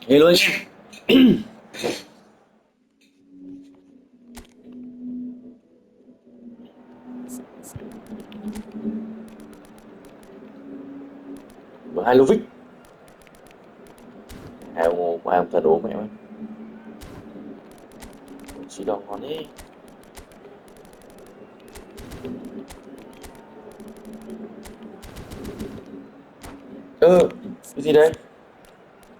Hello anh em. Halovic. Hai ông thần ốm mẹ ơi. Chỉ đỏ ngon đi. Cái gì đấy?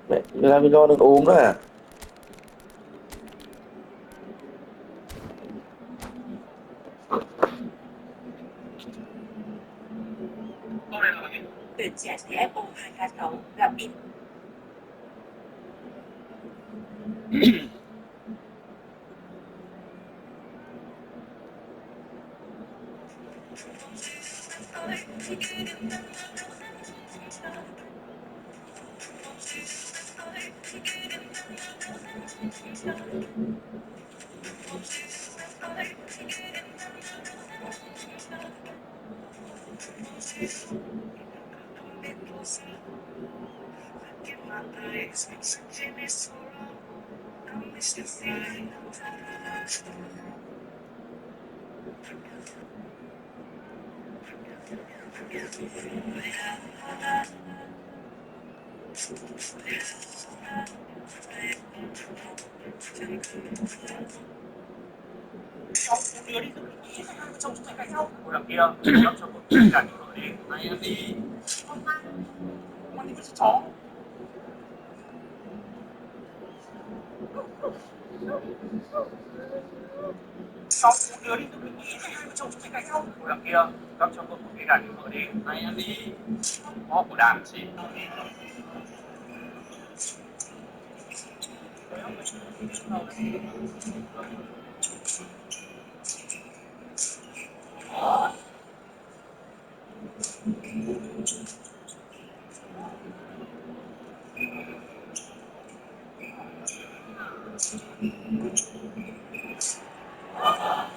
Mẹ, người làm lo được ốm đó à? Tuyển trẻ CFO 2K6 gặp ít. Cháu phụ đứa đi giúp ý mày hai vợ chồng chúng mày cãi nhau. Ngồi đằng kia, cho một cả những người đi. Mày ăn đi. Con mang. Con đi với chó. Cháu phụ đứa đi giúp ý mày hai vợ chồng chúng mày cãi nhau. Ngồi đằng kia, cấp cho một cái cả những người đi. Mày ăn đi. Có của đàn chị.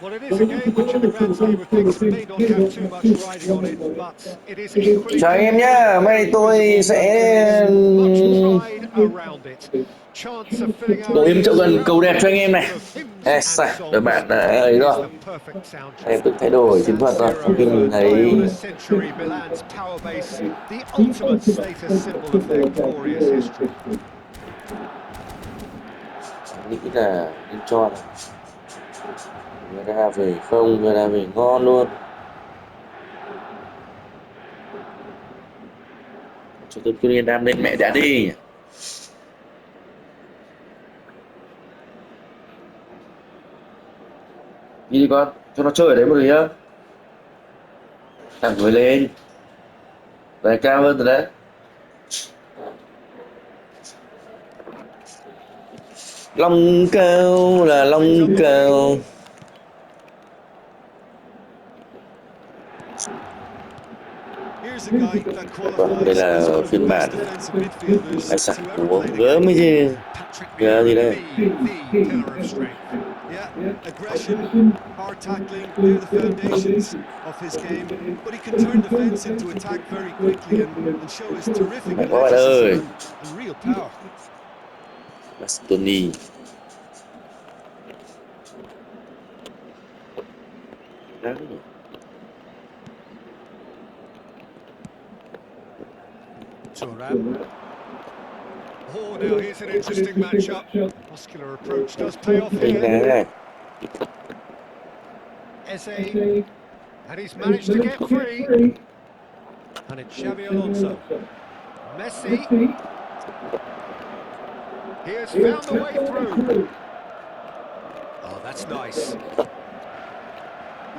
Well, it is a game which, in the grand scheme of things, may not have too much riding on it, but it is equally Chào anh em nhá, competitive. hôm nay tôi sẽ Much pride around it. Chance of filling our đổ yếm chỗ ears gần cầu đẹp cho anh em with này. sort of hymns and Các songs. bạn ấy It is rồi. the perfect soundtrack. Em tự thay The đổi chiến San thuật rồi. Sau Siro khi for mình nigh thấy on a century, Milan's power base, the ultimate status symbol of their glorious history. nghĩ là nên cho này. Người ta về không, người ta về ngon luôn. Cho tôi cứ yên đam lên mẹ đã đi. Đi đi con, cho nó chơi ở đấy một tí nhá. Thẳng người lên. Đấy cao hơn rồi đấy. Long cao là long cao. Here's a guy that Vâng, đây qualifies là as one of the phiên best bản defensive midfielders hải sản to ever của play the gớm game. ấy chứ. Patrick Gớm gì Vieira, đây? the pillar of strength. Yeah, aggression, hard tackling, they're the foundations of his game. But he can turn defence into attack very quickly and show his terrific Mạnh quá bạn athleticism ơi. and real power. Bastoni. Đáng nhỉ. Thuram. Oh, now here's an interesting matchup. Muscular approach does pay off Anh here. này. Eze, and he's managed to get free. And it's Xavi Alonso. Messi. He has found the way through. Oh, that's nice.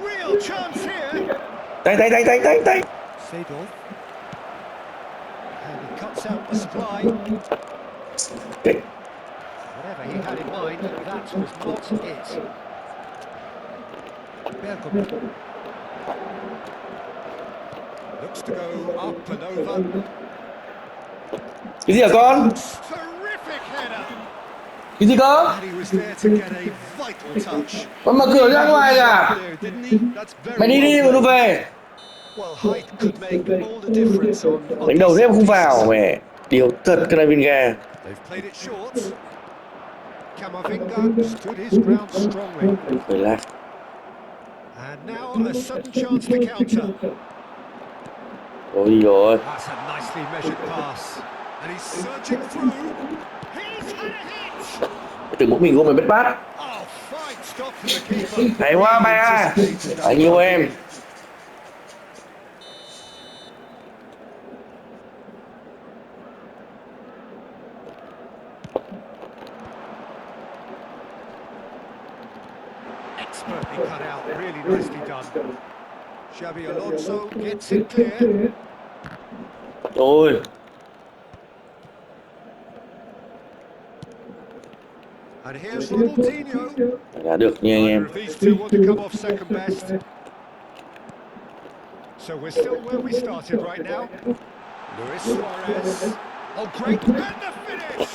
Real chance here. Tay. Seedorf. And he cuts out the supply. Kệ. Whatever he had in mind, that was not it. Bergamo. Looks to go up and over. Cái gì hả con? Terrific header. Cái gì cơ? And he was there to get a vital touch. Con mở cửa ra ngoài à? There, didn't he? That's very Mày đi well đi mà nó played. về. Well, height could make all the difference on Đánh đầu these thế mà set không pieces. vào mẹ. Điều thật cái này viên ga. They've played it short. Camavinga stood his ground strongly. Phải là And now a sudden chance to counter. ôi rồi. That's a nicely measured pass. And he's surging through. He's had a hit! Tưởng mỗi mình gồm phải biết bát. Oh, fine stop from the keeper. Hay quá Really ba. anticipated that Bao nhiêu plug em? in. Expertly cut out, really nicely done. Xabi Alonso gets it clear. Rồi. And here's Ronaldinho. Là được nha anh Neither em. of these two want to come off second best. So we're still where we started right now. Luis Suarez. Oh, great, and the finish!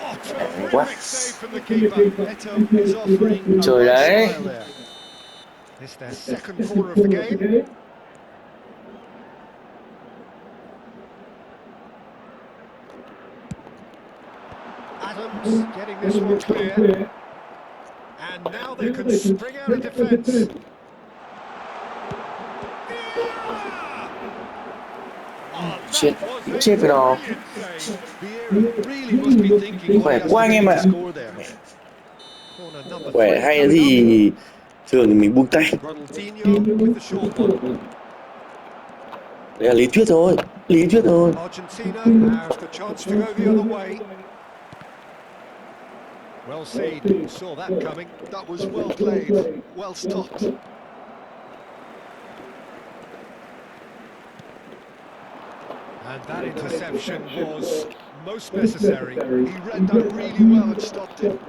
Oh, terrific save from the keeper. Neto is offering a Trời right đấy. smile there. It's their second corner of the game. Adams getting this one clear. And now they can spring out of defence. Chết, chết với nó. Khỏe quá anh em ạ. Khỏe hay là gì thường thì mình buông tay. Đây là lý thuyết thôi. Lý thuyết thôi. Argentina have the chance to go the other way. Well seen, saw that coming. That was well played, well stopped. And that interception was most necessary. He read that really well and stopped it.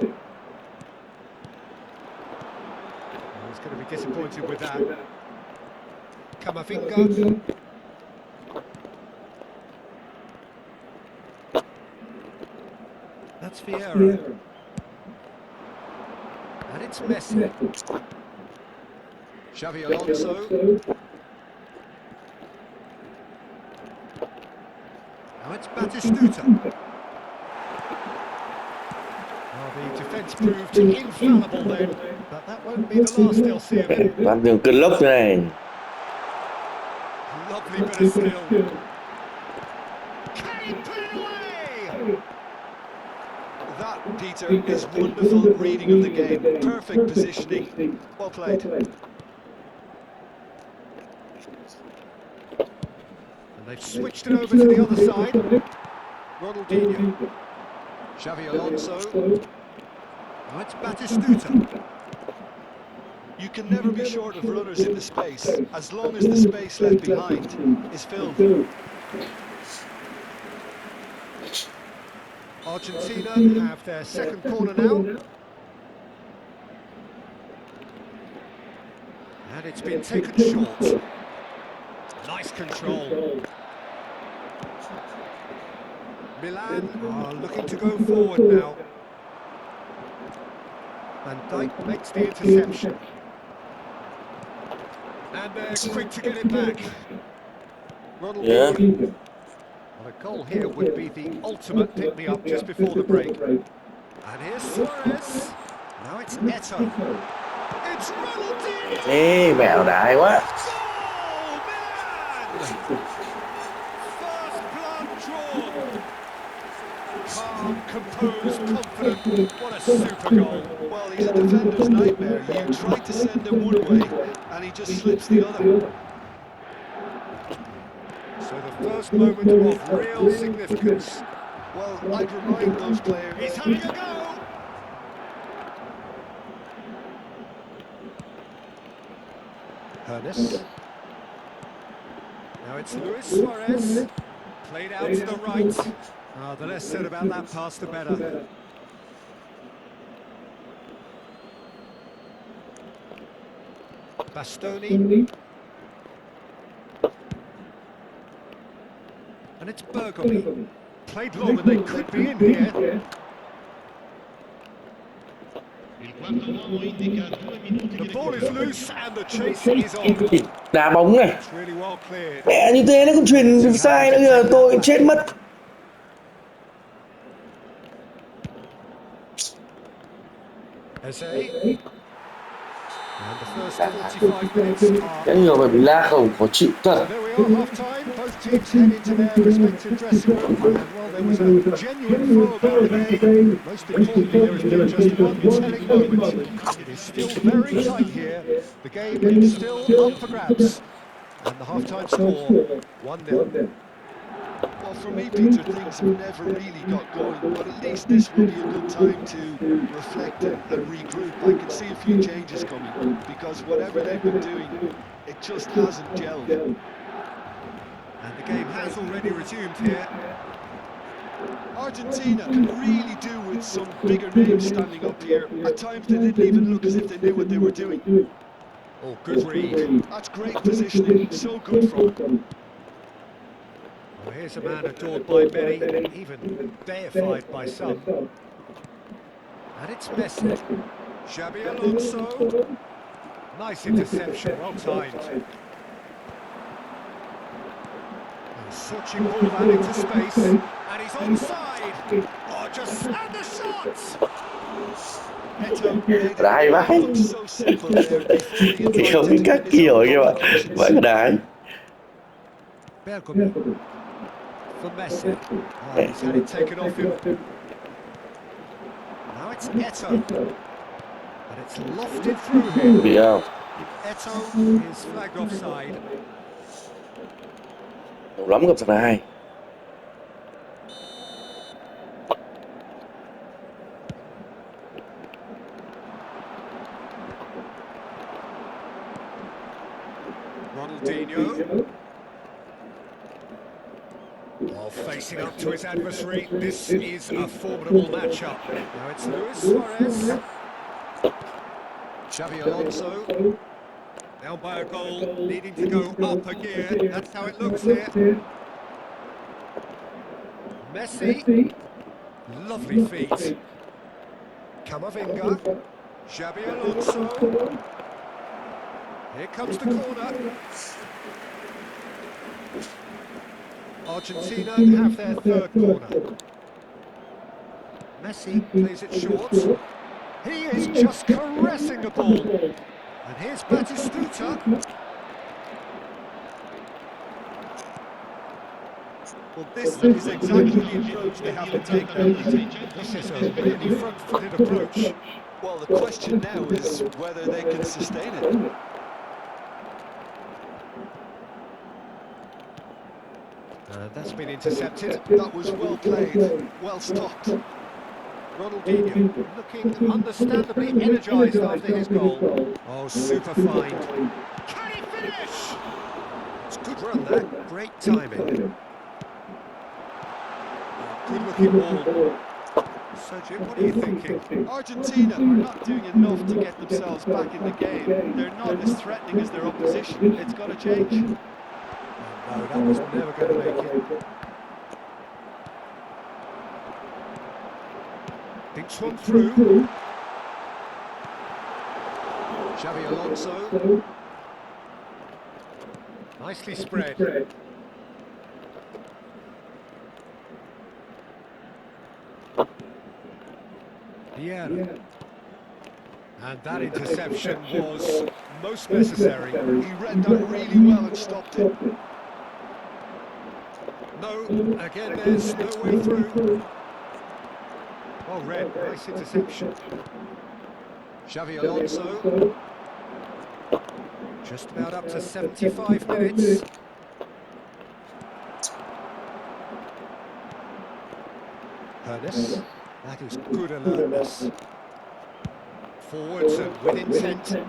He's going to be disappointed with that. Camavinga. That's Vieira. And it's Messi. Xabi Alonso. Now it's Batistuta. Well, the defence proved infallible then, but that won't be the last they'll see of him. Làm đường cơn lốc thế này. Lovely bit of skill. Can he put it away? That, Peter, is wonderful reading of the game. Perfect positioning. Well played. And they've switched it over to the other side. Ronaldinho. Xabi Alonso. Now it's Batistuta. You can never be short of runners in the space, as long as the space left behind is filled. Argentina have their second corner now. And it's been taken short. Nice control. Milan are looking to go forward now. Van Dijk makes the interception. And they're quick to get it back. Ronaldinho. Well, a goal here would be the ultimate pick-me-up just before the break. And here's Suarez. Now it's Neto. It's Ronaldinho! Ê, mẹo đại quá. Goal, Milan! First blood drawn. Calm, composed, confident. What a super goal. Well, he's a defender's nightmare. You try to send him one way, and he just slips the other. So the first moment of real significance. Well, I'd remind those players. He's having a go! Hernes. Now it's Luis Suarez. Played out to the right. Oh, the less said about that pass, the better. Bastoni. And it's Bergomi. Played long and they could be in here. The ball is loose and the chase is on. Đá bóng này. It's really well cleared. Mẹ như thế nó còn truyền sai nữa kìa, tôi chết mất. Eze. And the first 45 minutes are Cái người mà bị la không khó chịu thật. So there we are, half-time. Both teams head into their respective dressing room, and well, there was a genuine flow about the game. Most importantly, there has been just one telling moment. It is still very tight here. The game is still up for grabs, and the half-time score 1-0. Well, for me, Peter, things have never really got going, but at least this will be a good time to reflect and regroup. I can see a few changes coming, because whatever they've been doing, it just hasn't gelled. And the game has already resumed here. Argentina can really do with some bigger names standing up here. At times they didn't even look as if they knew what they were doing. Oh, good read. That's great positioning, so good from him. Well, here's a man adored by many, even deified by some. And it's Messi. Xabi Alonso. Nice interception, well timed. And searching ball that into space. And he's onside. Oh, just and the shot! Eto made Là hay it vãi. look so simple there before he Không invited các his kiểu own các bạn. complications. Vãi đái. Bergami. For Messi. Oh, he's had it taken off him. Now it's Eto. And it's lofted through him. Bị không? Eto is flagged offside. Nhiều lắm gặp thằng này. Ronaldinho. While facing up to his adversary, this is a formidable matchup. Now it's Luis Suarez. Xabi Alonso. Down by a goal, needing to go up a gear. That's how it looks here. Messi. Lovely feet. Camavinga. Xabi Alonso. Here comes the corner. Argentina have their third corner. Messi plays it short. He is just caressing the ball. And here's Batistuta. Well, this is exactly the approach they have to take now, Peter. This is a really front-footed approach. Well, the question now is whether they can sustain it. That's been intercepted. That was well played, well stopped. Ronaldinho looking understandably energised after his goal. Oh, super fine. Can he finish? It's good run, that. Great timing. Good looking ball. So, Jim, what are you thinking? Argentina are not doing enough to get themselves back in the game. They're not as threatening as their opposition. It's got to change. No, that was never going to make it. Thinks one through. Xabi Alonso. Nicely spread. Yeah. And that interception was most necessary. He read that really well and stopped it. No, again there's no way through. Well read, nice interception. Xavi Alonso. Just about up to 75 minutes. Ernest. That is good alertness. Forwards and with intent.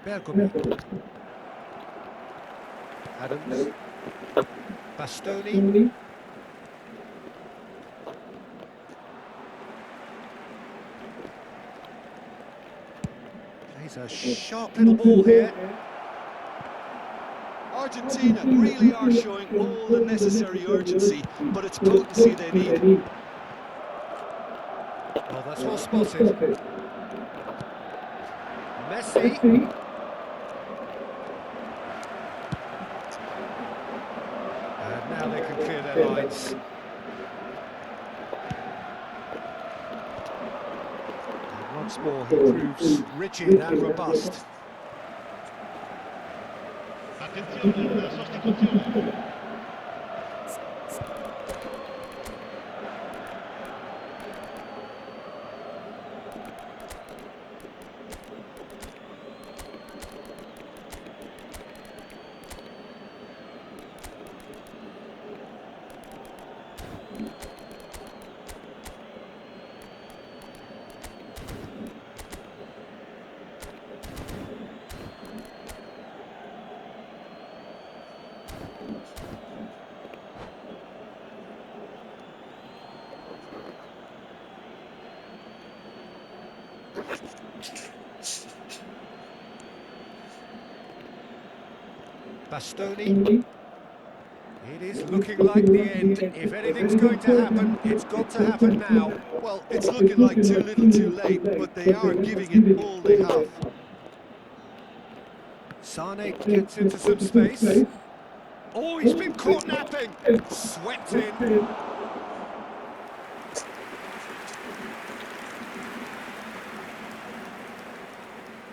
Bergami. Adams. Bastoni. Plays a sharp little ball here. Argentina really are showing all the necessary urgency, but it's potency they need. Well, that's well spotted. Messi. And now they can clear their lines. Once more, he proves rigid and robust. Attenzione, una sostituzione. Bastoni. It is looking like the end. If anything's going to happen, it's got to happen now. Well, it's looking like too little too late, but they are giving it all they have. Sane gets into some space. Oh, he's been caught napping. Swept in.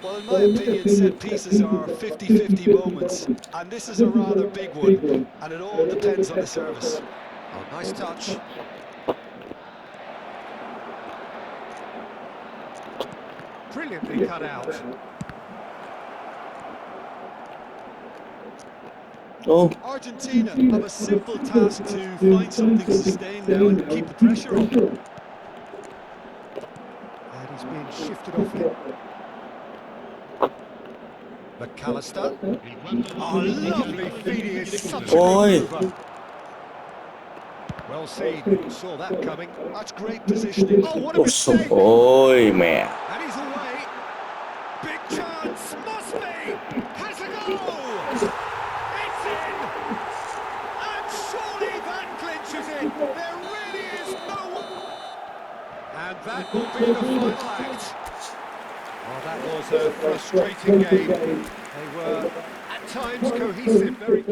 Well, in my opinion, set pieces are 50-50 moments, and this is a rather big one, and it all depends on the service. Oh, nice touch. Brilliantly cut out. Ô, Argentina have a simple task to find something sustained now and keep the pressure on. And he's being shifted off it. McAllister. Oh, lovely feeding, is such a good ôi, mover. Well seen, saw that coming. That's great positioning. Oh, what a ôi sục mistake! ôi mẹ. And he's away. Big chance, must be! Has a goal! It's in! And surely that clinches it! There really is no one! And that will be the final act. Oh, that was a frustrating game. They were, at times, cohesive, very...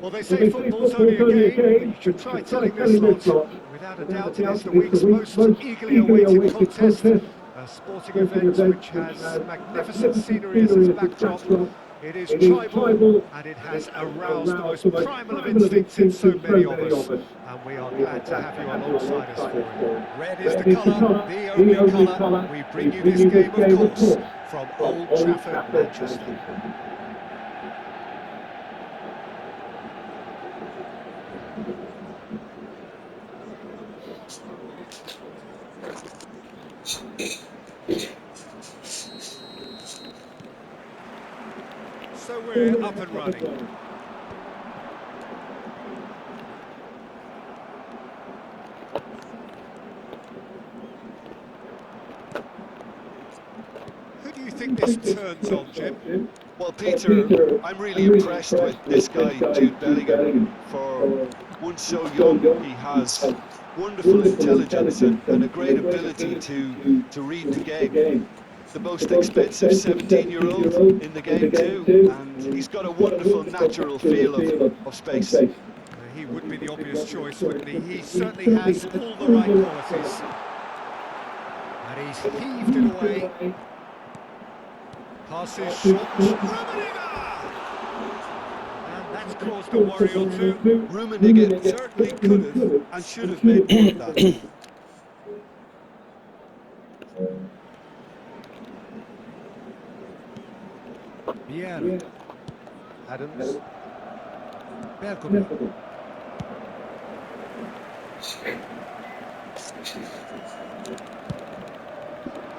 Well, they say football's only a game, but you should try telling this lot. Without a doubt, it is the week's most eagerly awaited contest. A sporting event which has magnificent scenery as its backdrop. It is tribal, and it has aroused the most primal of instincts in so many of us. And we are glad to have you alongside us for it. Red is the colour, the only colour. We bring you this game, of course, from Old Trafford, Manchester. So we're up and running. think this turns on, Jim? Well, Peter, I'm really impressed with this guy, Jude Bellingham. For one so young, he has wonderful intelligence and a great ability to read the game. The most expensive 17-year-old in the game too, and he's got a wonderful natural feel of space. He would be the obvious choice, wouldn't he? He certainly has all the right qualities. And he's heaved it away. Passes short. Rummenigge! And that's caused a worry or two. Rummenigge certainly could have and should have made more of that. Vieira. Adams. Bergkamp.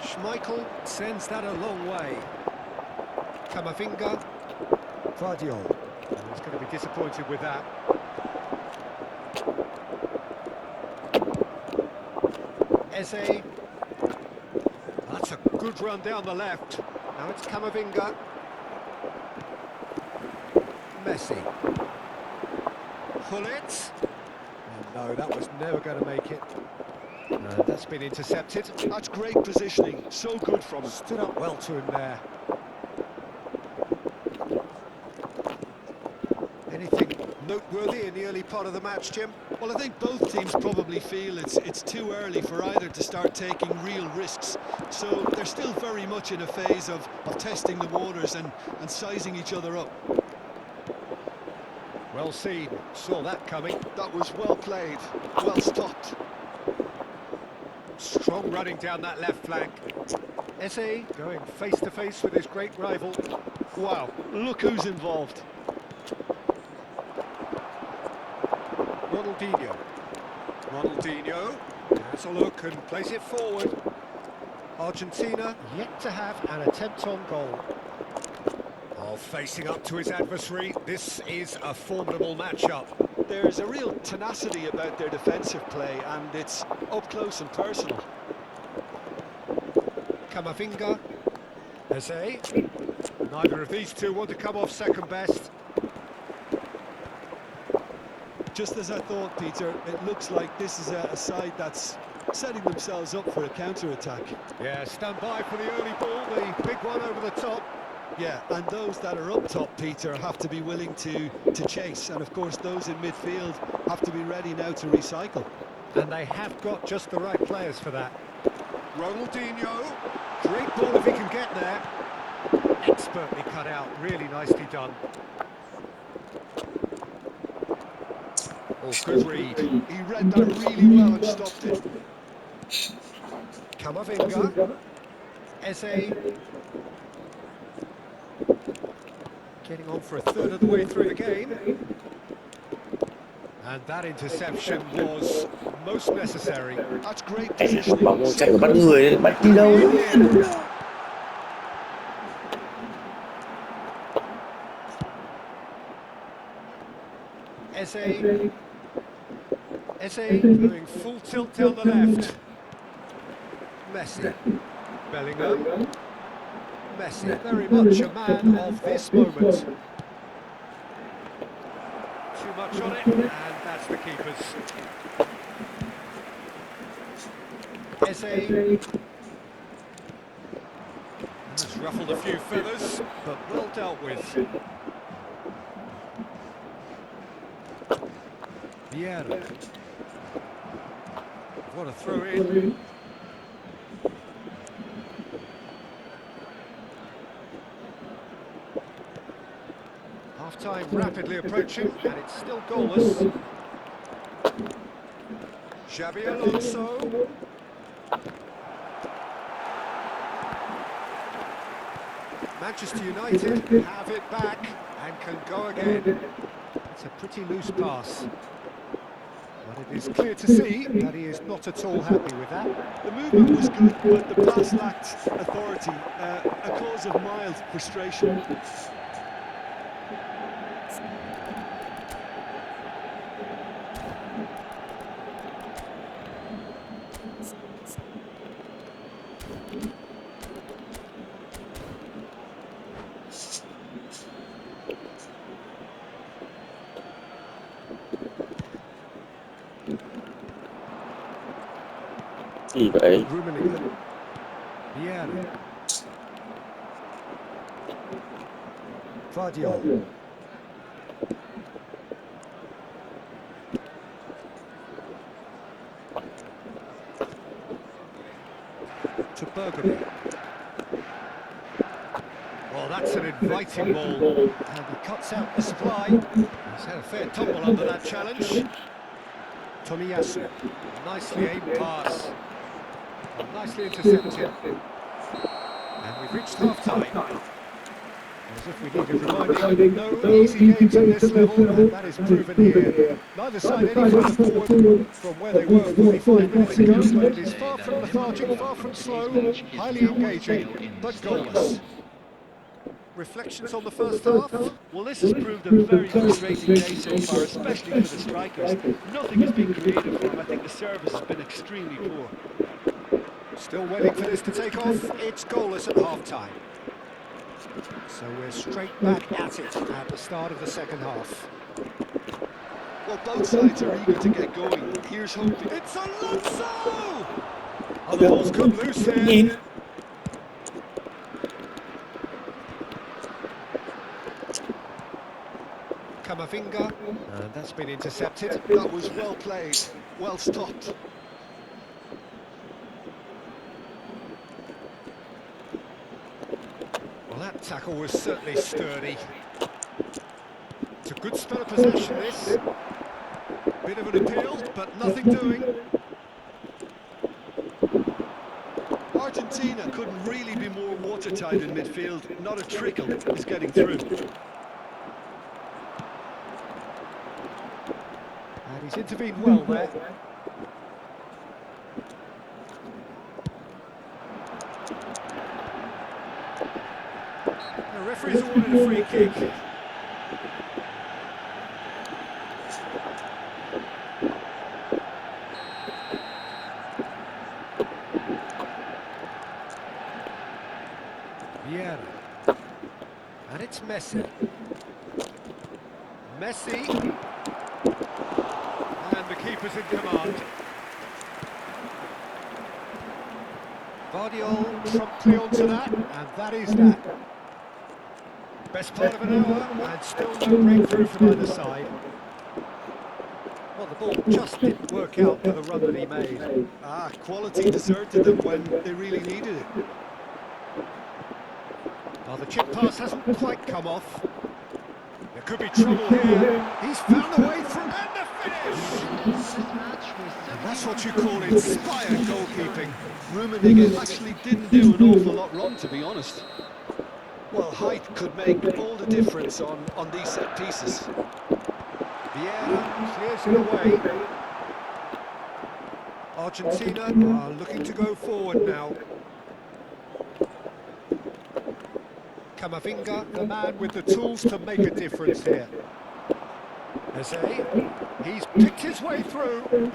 Schmeichel sends that a long way. Camavinga. Guardiola. He's going to be disappointed with that. Eze. That's a good run down the left. Now it's Camavinga. Messi. Gullit. Oh no, that was never going to make it. That's been intercepted. That's great positioning, so good from him. Stood up well to him there. Anything noteworthy in the early part of the match, Jim? Well, I think both teams probably feel it's too early for either to start taking real risks. So they're still very much in a phase of testing the waters and sizing each other up. Well seen, saw that coming. That was well played, well stopped. Strong running down that left flank. Eze going face to face with his great rival. Wow. Look who's involved. Ronaldinho has a look and plays it forward. Argentina yet to have an attempt on goal. Oh, facing up to his adversary, this is a formidable matchup. There's a real tenacity about their defensive play, and it's up close and personal. Camavinga. Eze. Neither of these two want to come off second best. Just as I thought, Peter, it looks like this is a side that's setting themselves up for a counter-attack. Yeah, stand by for the early ball, the big one over the top. Yeah, and those that are up top, Peter, have to be willing to chase. And of course, those in midfield have to be ready now to recycle. And they have got just the right players for that. Ronaldinho. Great ball if he can get there. Expertly cut out, really nicely done. Oh, good read. He read that really well and stopped it. Camavinga. Eze. Getting on for a third of the way through the game. And that interception was most necessary. That's great Bóng positioning. chạy của bắt người, bắt đi đâu? Eze. Eze going full tilt down the left. Messi. Bellingham. Messi, very much a man of this moment. Too much on it, and that's the keeper's. Eze. Has ruffled a few feathers, but well dealt with. Vieira. What a throw in. Half-time rapidly approaching, and it's still goalless. Xabi Alonso. Manchester United have it back and can go again. It's a pretty loose pass. But it is clear to see that he is not at all happy with that. The movement was good, but the pass lacked authority, a cause of mild frustration. Gì vậy? Rummenigge. Vieira. Vardiol. To Burgundy. Well, that's an inviting ball, and he cuts out the supply. He's had a fair tumble under that challenge. Tomiyasu, nicely aimed pass, well, nicely intercepted. And we've reached half-time. As if we needed reminding, no easy games at this level, and that is proven here. Neither side any further forward from where they were 45 minutes ago, but it is far from lethargic, far from slow, highly engaging, but goalless. Reflections on the first half? Well, this has proved a very frustrating day so far, especially for the strikers. Nothing has been creative for them. I think the service has been extremely poor. Still waiting for this to take off. It's goalless at half-time. So we're straight back at it at the start of the second half. Well, both sides are eager to get going. Here's hoping. It's Alonso! Oh, the ball's come loose here. Camavinga, and that's been intercepted. That was well played, well stopped. Well, that tackle was certainly sturdy. It's a good spell of possession, this. Bit of an appeal, but nothing doing. Argentina couldn't really be more watertight in midfield. Not a trickle is getting through. And he's intervened well there. The referee's awarded a free kick. Vieira. And it's Messi. Messi. And the keeper's in command. Vardiol promptly onto that, and that is that. Best part of an hour, and still no breakthrough from either side. Well, the ball just didn't work out for the run that he made. Quality deserted them when they really needed it. Well, the chip pass hasn't quite come off. There could be trouble here. He's found a way through, and the finish! And that's what you call inspired goalkeeping. Rummenigge actually didn't do an awful lot wrong, to be honest. Well, height could make all the difference on these set pieces. Vieira clears it away. Argentina are looking to go forward now. Camavinga, the man with the tools to make a difference here. He's picked his way through.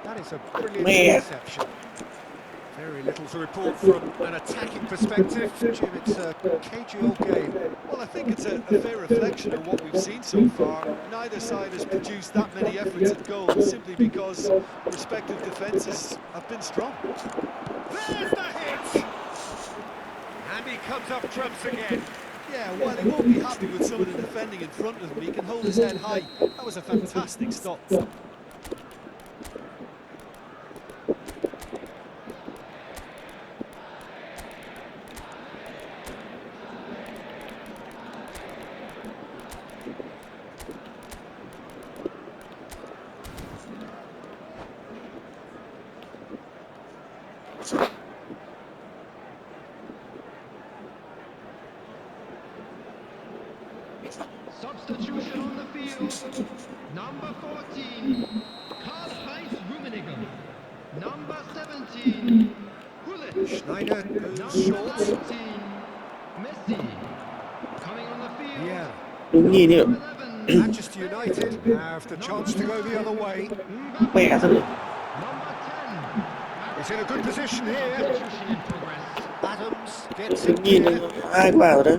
That is a brilliant interception. Very little to report from an attacking perspective. Jim, it's a cagey old game. Well, I think it's a fair reflection of what we've seen so far. Neither side has produced that many efforts at goal simply because respective defences have been strong. There's the hit! And he comes up trumps again. Yeah, while he won't be happy with some of the defending in front of him, he can hold his head high. That was a fantastic stop. Substitution on the field. Number 14, Karl-Heinz Rummenigge. Number 17, Gullit. Schneider goes Number short. 19, Messi. Coming on the field. Yeah. Đương nhiên nhỉ. Number 11, Manchester United have the chance to go the other way. Mẹ thật. number 10. He's in a good position here. Substitution in progress. Adams gets Đương it nhiên here. ai cũng vào rồi đấy.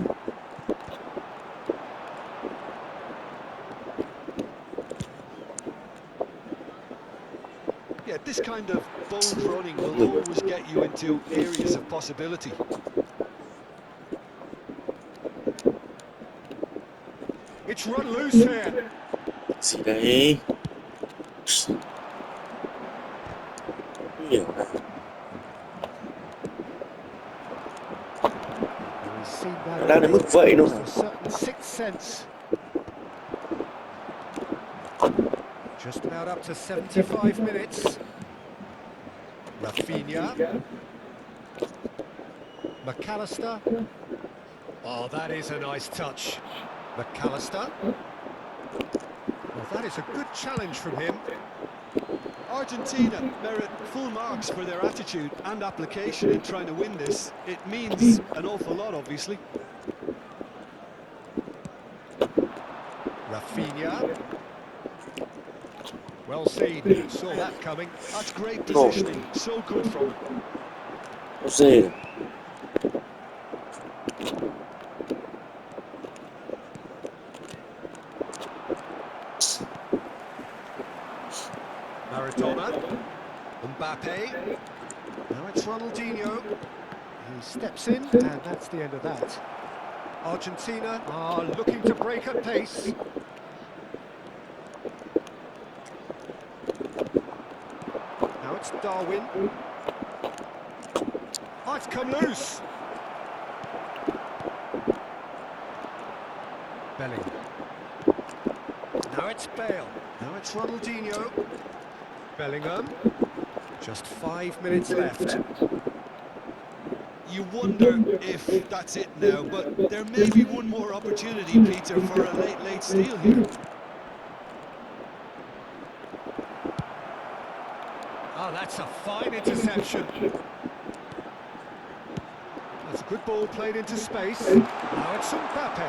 Yeah, this kind of bold running will always get you into areas of possibility. It's run loose here. Gì đấy? Không hiểu này. He's seen that Nó đang đến mức already. vậy luôn It's à? a certain sixth sense. Just about up to 75 minutes. Rafinha. McAllister. Oh, that is a nice touch. McAllister. Well, that is a good challenge from him. Argentina merit full marks for their attitude and application in trying to win this. It means an awful lot, obviously. Rafinha. Well seen. Saw that coming. That's great Ồ, positioning. So good from him. nó dê này. Maradona. Mbappe. Now it's Ronaldinho. He steps in, and that's the end of that. Argentina are looking to break at pace. Now it's Darwin. Oh, it's come loose. Bellingham. Now it's Bale. Now it's Ronaldinho. Bellingham. Just 5 minutes left. You wonder if that's it now, but there may be one more opportunity, Peter, for a late steal here. Oh, that's a fine interception. That's a good ball played into space. Now it's Mbappe.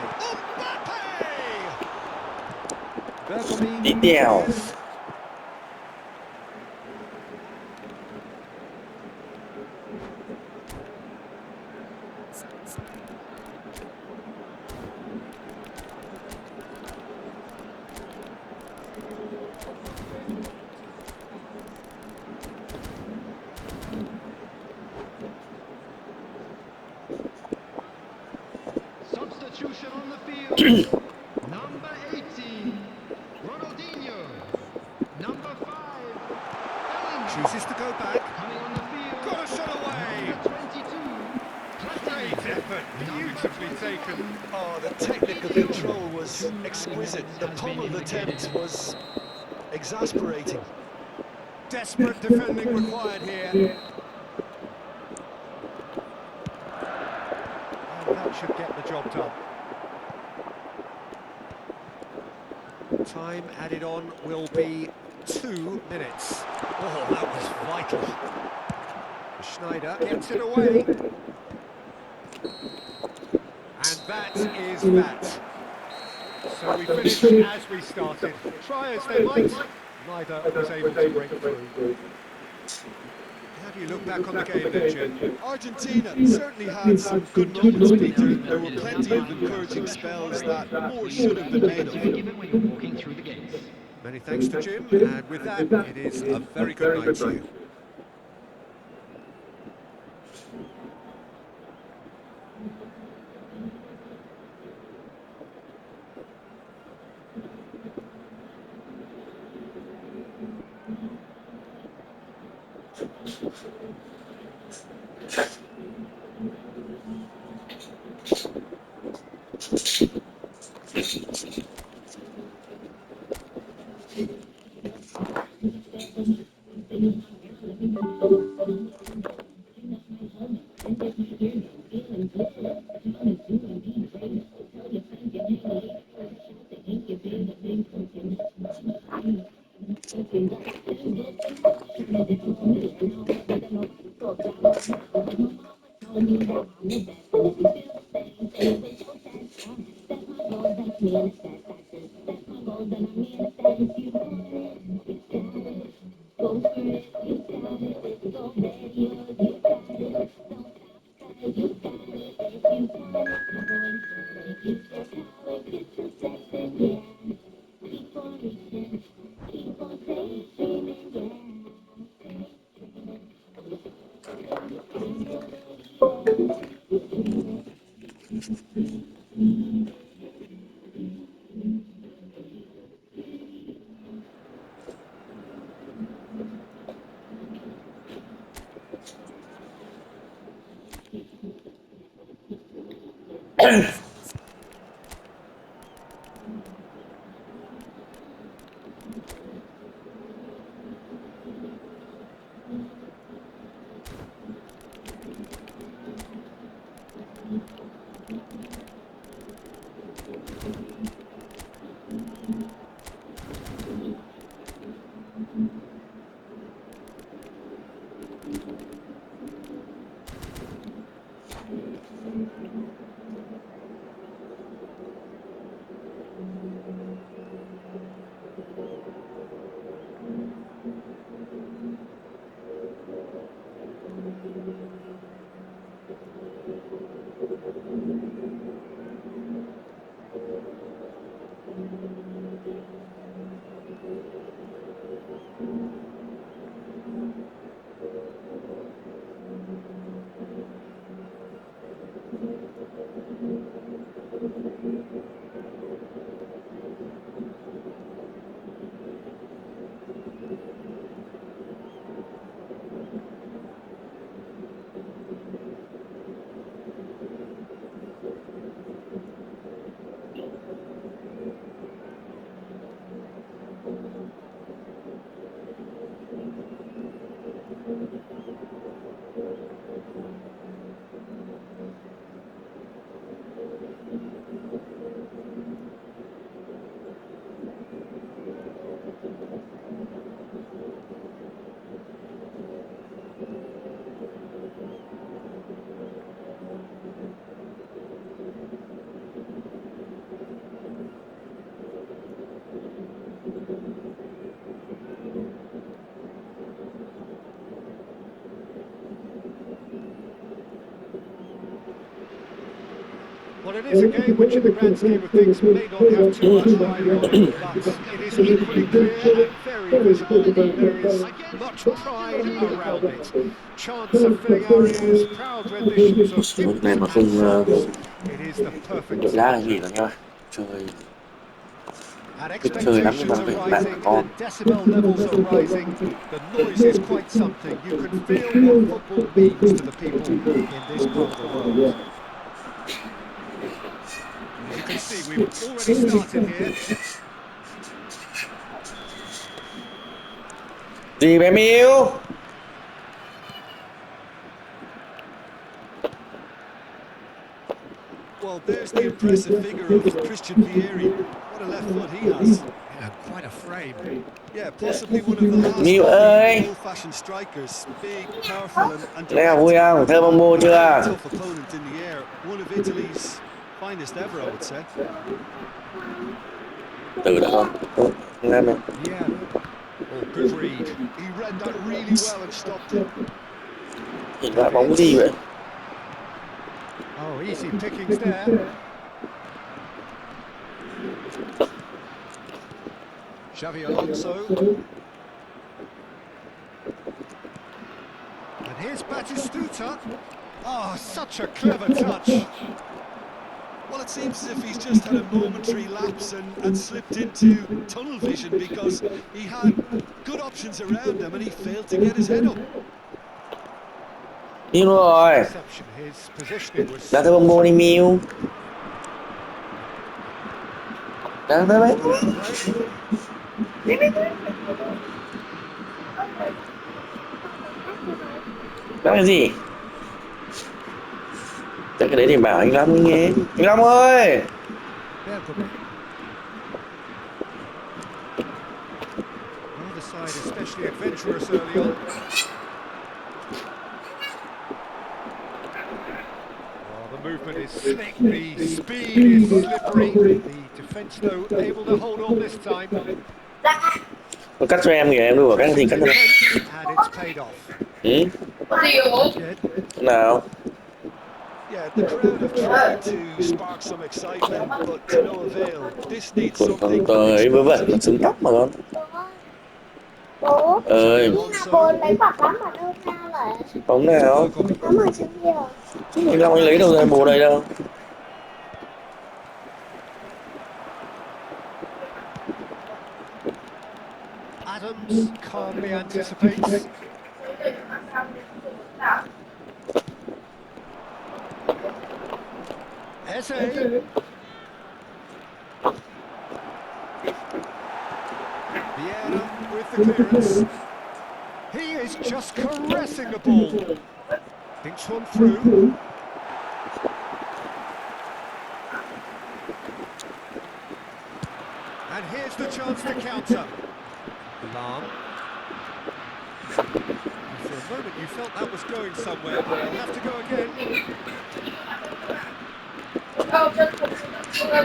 Mbappe! Bergami. Tí tèo. Yes. Substitution on the field. Number 18, Ronaldinho. Number 5, Bellingham. Chooses to go back. Coming on the field. Got a shot away. Number 22, Great effort. Beautifully taken. Oh, the technical control was exquisite. The pummeled attempt was exasperating. Desperate defending required here. And that should get the job done. Time added on will be 2 minutes. Oh, that was vital. Schneider gets it away. And that is that. So we finish as we started. Try as they might, neither was able to break through. How do you look back on the game then, Jim? Argentina certainly had some good moments, Peter. There were plenty of encouraging spells that more should have been made of. given when you're walking through the gates. Many thanks to Jim, and with that, it is a very good night to you. Well, it is a game which in the grand scheme of things may not have too much riding on it, but it is equally clear and very visible that there is much pride around it. Chants are filling areas, proud renditions of Cái hymns này mà and không songs. It is the perfect đội lá là gì stage. cả nha. Chơi And biết chơi lắm nhưng mà expectations are về bạn rising con. and decibel levels are rising. The noise is quite something. You can feel what football means to the people in this part of the world. And as you can see, we've already started here. Gì bé Miu? Well, there's the impressive figure of Christian Vieri. What a left foot he has. Yeah, quite a frame. Yeah, possibly one of the last Miu really ơi, old-fashioned strikers. Big, powerful and nào direct. vui không? Thơ bông bô And a very chưa? tough opponent in the air. One of Italy's finest ever, I would say. Từ đã con. Nghe mày. Yeah. Oh, good read. He read that really well and stopped it. Nhìn vào bóng cái gì vậy? Oh, easy pickings there. Xavi Alonso. And here's Batistuta. Oh, such a clever touch. Well, it seems as if he's just had a momentary lapse and slipped into tunnel vision because he had good options around him and he failed to get his head up. Miu rồi. Deception. His positioning was Ra thơ bông bô đi spot on. Miu. Ra thơ bé. Fair play. Đó là gì? Chắc cái đấy thì bảo anh Long nghe. Anh Long ơi! Bergomi. Neither side especially adventurous early on. Oh, the movement is slick, the speed is slippery. The defence, though, able to hold on this time. Con cắt cho em kìa, em đùa cắt thì Pressing cắt the cho nó. defence, and it's paid off. Ừ? Jed. Nào? Yeah, the crowd have tried to spark some excitement, but to no avail. This needs Còn con something tới vớ vẩn, nó explosive. xứng tóc mà con. Bố, Xavi Ơi, bố Alonso. lấy quả bóng ở đâu ra vậy? bóng nào? Bergomi. Bóng ở trên kia. Anh Long anh lấy đâu ra bồ đây đâu? Adams calmly anticipates. Eze. Vieira with the clearance. He is just caressing the ball. Thinks one through. And here's the chance to counter. Lam. For a moment you felt that was going somewhere. They'll have to go again.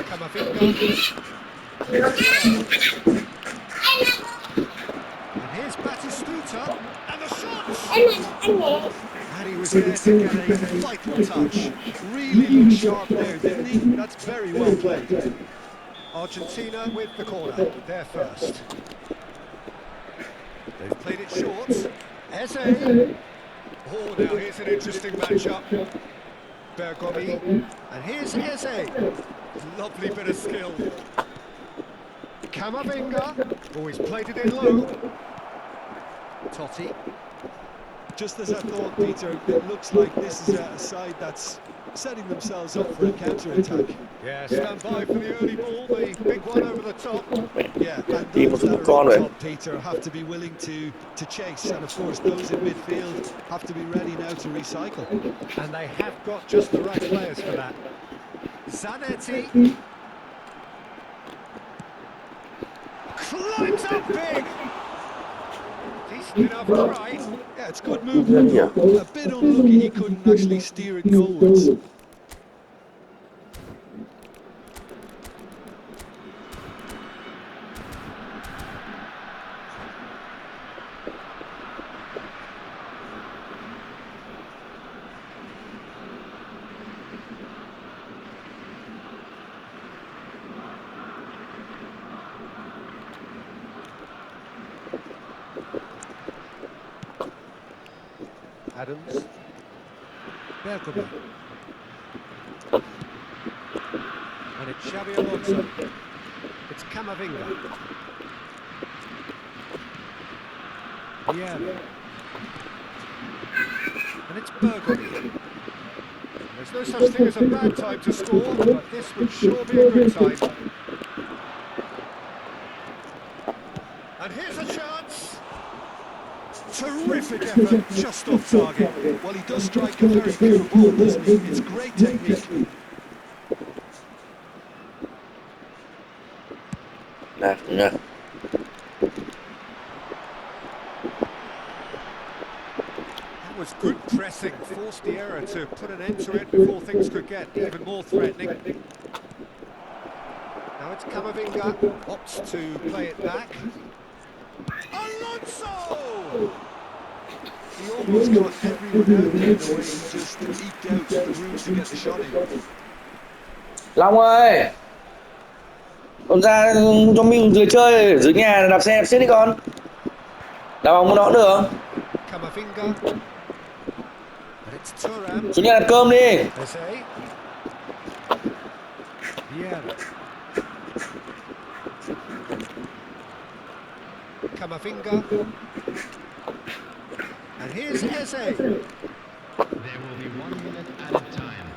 Camavinga. And here's Batistuta. And the shot! And he was there to get a vital touch. Really looked sharp there, didn't he? That's very well played. Argentina with the corner, their first. They've played it short. Eze. Oh, now here's an interesting matchup. Bergomi. And here's Eze. Lovely bit of skill. Camavinga. Oh, he's played it in low. Totti. Just as I thought, Peter, it looks like this is a side that's setting themselves up for a counter-attack. Yeah, stand by for the early ball, the big one over the top. Yeah, and Đi một those that số are con up rồi. top, Peter, have to be willing to chase. And of course, those in midfield have to be ready now to recycle. And they have got just the right players for that. Zanetti. Climbs up big. Decent enough try. Yeah, it's good movement, though. A bit unlucky he couldn't actually steer it goalwards. Adams. Bergkamp. And it's Xavi Alonso. It's Camavinga. Vieira. And it's Bergkamp. There's no such thing as a bad time to score, but this would sure be a good time. And here's a chance. Terrific effort, just off target. Well, he does strike a very pure ball, doesn't he? It's great technique. Này, nha. That was good pressing, forced the error to put an end to it before things could get even more threatening. Now it's Camavinga, opts to play it back. Alonso! He almost got everyone out there in the way he just eked out the room to get the shot in. Long ơi, con ra cho mình dưới chơi ở dưới nhà đạp xe xếp đi con. Đá bóng nó cũng được. Camavinga. And it's Thuram. Xuống nhà đặt cơm đi. Eze. Vieira. Camavinga. And here's Eze. There will be 1 minute added time.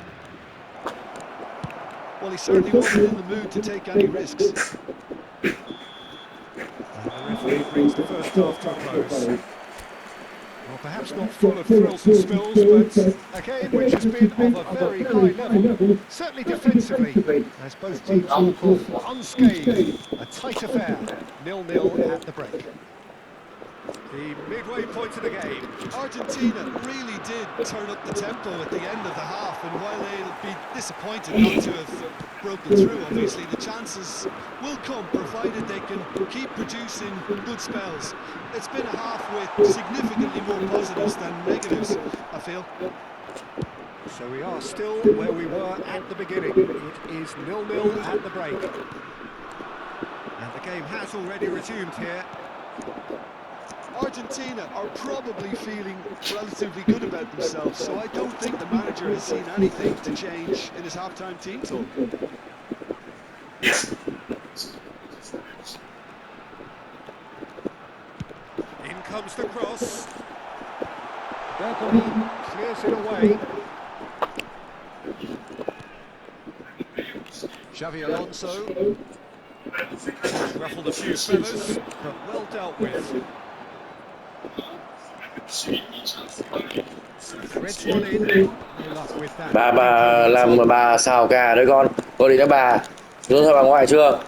Well, he certainly wasn't in the mood to take any risks. And the referee brings the first half to a close. Well, perhaps not full of thrills and spills, but a game which has been of a very high level, certainly defensively, as both teams walk off unscathed. A tight affair, 0-0 at the break. The midway point of the game. Argentina really did turn up the tempo at the end of the half, and while they'll be disappointed not to have broken through, obviously the chances will come provided they can keep producing good spells. It's been a half with significantly more positives than negatives, I feel. So we are still where we were at the beginning. It is 0-0 at the break. And the game has already resumed here. Argentina are probably feeling relatively good about themselves, so I don't think the manager has seen anything to change in his half-time team talk. In comes the cross. Bergkamp clears it away. Xavi Alonso. Ruffled a few feathers, but well dealt with. Threads one in. No luck with that. Bà làm bà xào gà đấy con. Gọi đi cho bà. Nhớ theo bà ngoại chưa?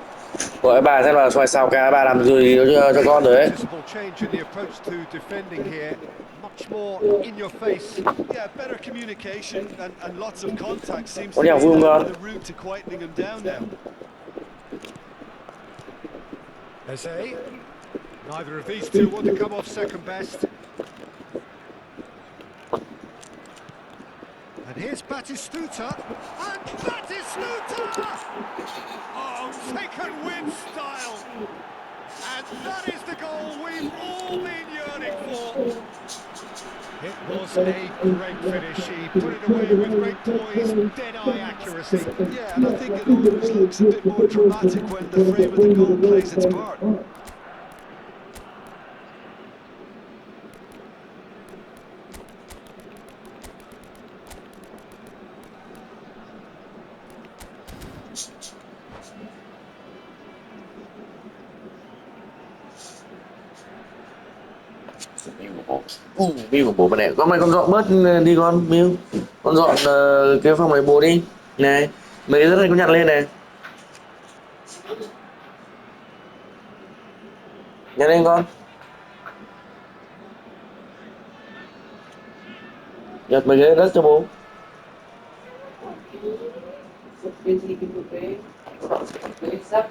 Gọi bà xem là xoài xào gà bà làm gì cho con rồi đấy. Noticeable change in the approach to defending here. Much more in your face. Yeah, better communication and lots of contact seems Có to nhà be vui không con? the route to quietening him down now. Eze. Neither of these two want to come off second best. And here's Batistuta. And Batistuta! Oh, taken with style. And that is the goal we've all been yearning for. It was a great finish. He put it away with great poise, dead-eye accuracy. Yeah, and I think it always looks a bit more dramatic when the frame of the goal plays its part. Miu của bố bà này. Con mày con dọn bớt đi con, Miu. Con dọn cái phòng này bố đi. Này, mấy cái này con nhặt lên này. Nhặt lên con. Nhặt mấy cái đất cho bố. Cái gì cái sắp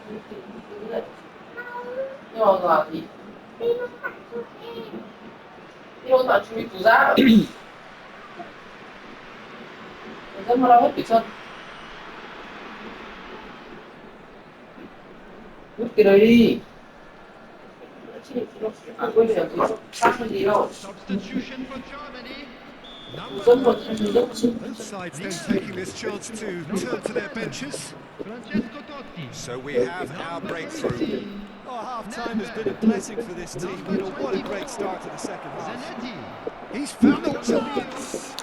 nhưng mà giờ thì đi hôn tặng chú ý tủ giá dân mà đâu hết bị chân vứt cái đấy đi không có điểm gì khác cái gì đâu. Substitution for Germany. Number Dân một 32, dân một sự. Both sides then Milan. taking this chance to turn to their Number 7, benches. Francesco Totti. So we have our Number breakthrough. 20, Oh, half-time has been a Nedved. blessing for this team. Number You know, what a 24, great start to the second half. Zanetti. He's found Coming the on the field, chance!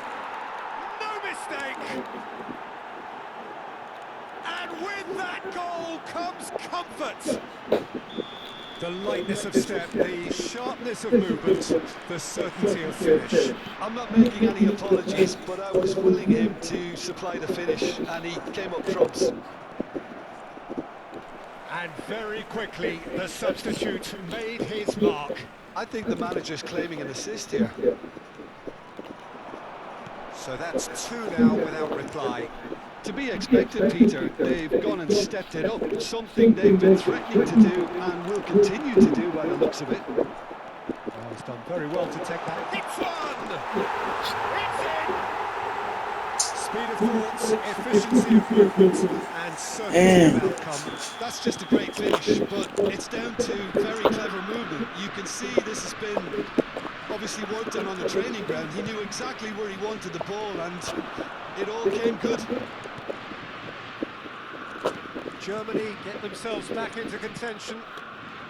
No mistake! And with that goal comes comfort! The lightness of step, the sharpness of movement, the certainty of finish. I'm not making any apologies, but I was willing him to supply the finish, and he came up trumps. And very quickly, the substitute made his mark. I think the manager's claiming an assist here. So that's 2 now without reply. To be expected, Peter. They've gone and stepped it up, something they've been threatening to do and will continue to do by the looks of it. Oh, he's done very well to take that. It's one! It's in! Speed of thought, efficiency of movement, and certainty of outcome. That's just a great finish, but it's down to very clever movement. You can see this has been obviously worked on the training ground. He knew exactly where he wanted the ball, and it all came good. Germany get themselves back into contention.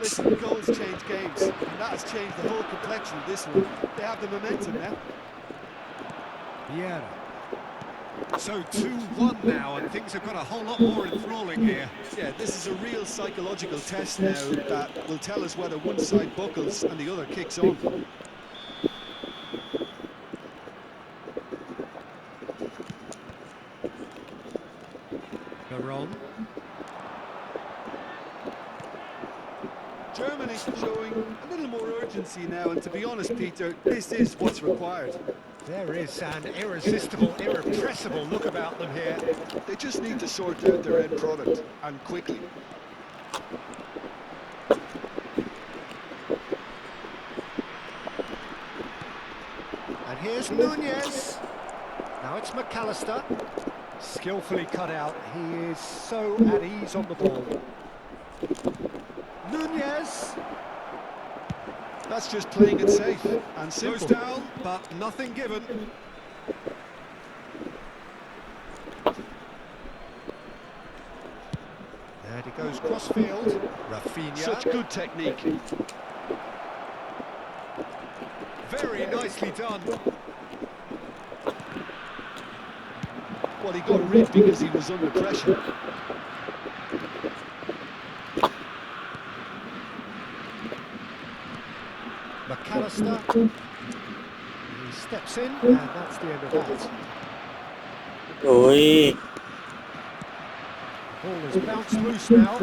Listen, goals change games, and that has changed the whole complexion of this one. They have the momentum now. Vieira. So 2-1 now, and things have got a whole lot more enthralling here. Yeah, this is a real psychological test now that will tell us whether one side buckles and the other kicks on. Veron. Germany showing a little more urgency now, and to be honest, Peter, this is what's required. There is an irresistible, irrepressible look about them here. They just need to sort out their end product, and quickly. And here's Nunez. Now it's McAllister. Skillfully cut out. He is so at ease on the ball. Nunez. That's just playing it safe and simple. Goes down, but nothing given. And he goes crossfield. Rafinha. Such good technique. Very nicely done. Well, he got rid because he was under pressure. McAllister. He steps in, and that's the end of that. Ôi, Ball is bounced loose now.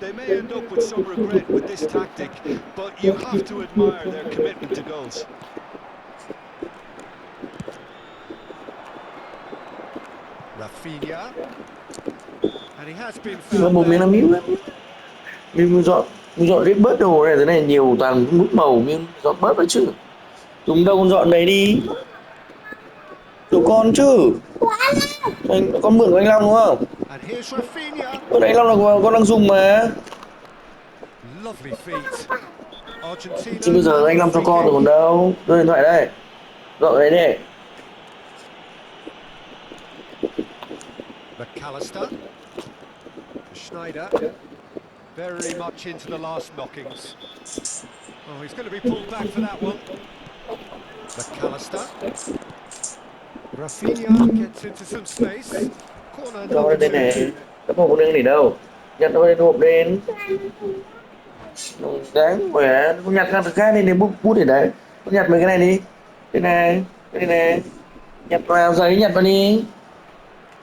They may end up with some regret with this tactic, but you have to admire their commitment to goals. Rafinha. And he has been mà found một miếng là there. miếng lắm. Mình dọn hết bớt đồ này, thế này nhiều toàn mút màu, nhưng dọn bớt đấy chứ. Dùng đâu con dọn đấy đi. Đồ con chứ. Con mượn của anh Long đúng không? And here's Rafinha. Con anh Long là con đang dùng mà. Lovely feet. Argentina. Chứ bây giờ anh Long cho con rồi còn đâu. Đưa điện thoại đây. Dọn đấy đi. McAllister. Schneider. Very much into the last knockings. Oh, he's going to be pulled back for that one. McAllister. Rafinha gets into some space. Corner Cho number đây 2. này. Nó không có nương để đâu. Nhặt nó lên hộp lên. Đáng khỏe. Con nhặt ra từ khác đi, bút bút để đấy. Con nhặt mấy cái này đi. Cái này. Nhặt vào giấy, nhặt vào đi.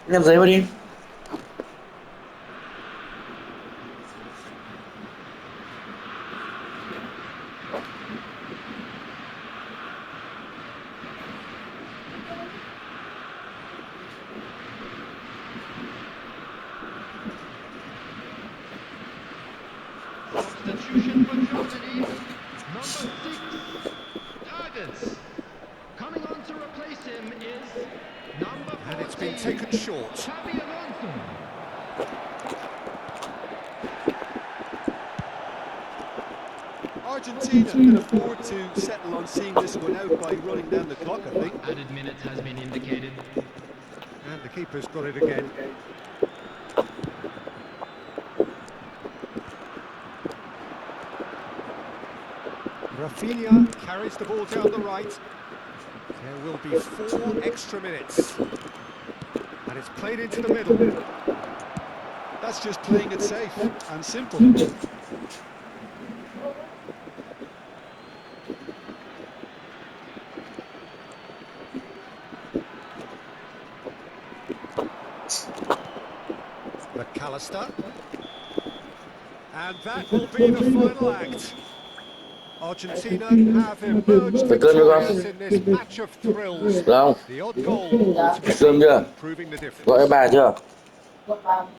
Nhặt giấy vào đi. Substitution for Germany. Number 6, Targets. Coming on to replace him is number 14, And it's been taken short. Xabi Alonso. Argentina can afford to settle on seeing this one out by running down the clock, I think. Added minutes has been indicated. And the keeper's got it again. Rafinha carries the ball down the right. There will be 4 extra minutes. And it's played into the middle. That's just playing it safe and simple. McAllister. And that will be the final act. Argentina have emerged Phải cân được victorious không? in this match of thrills. Được không? The odd goal Cơm chưa? ultimately proving the difference. Gọi bà chưa? Gọi vào.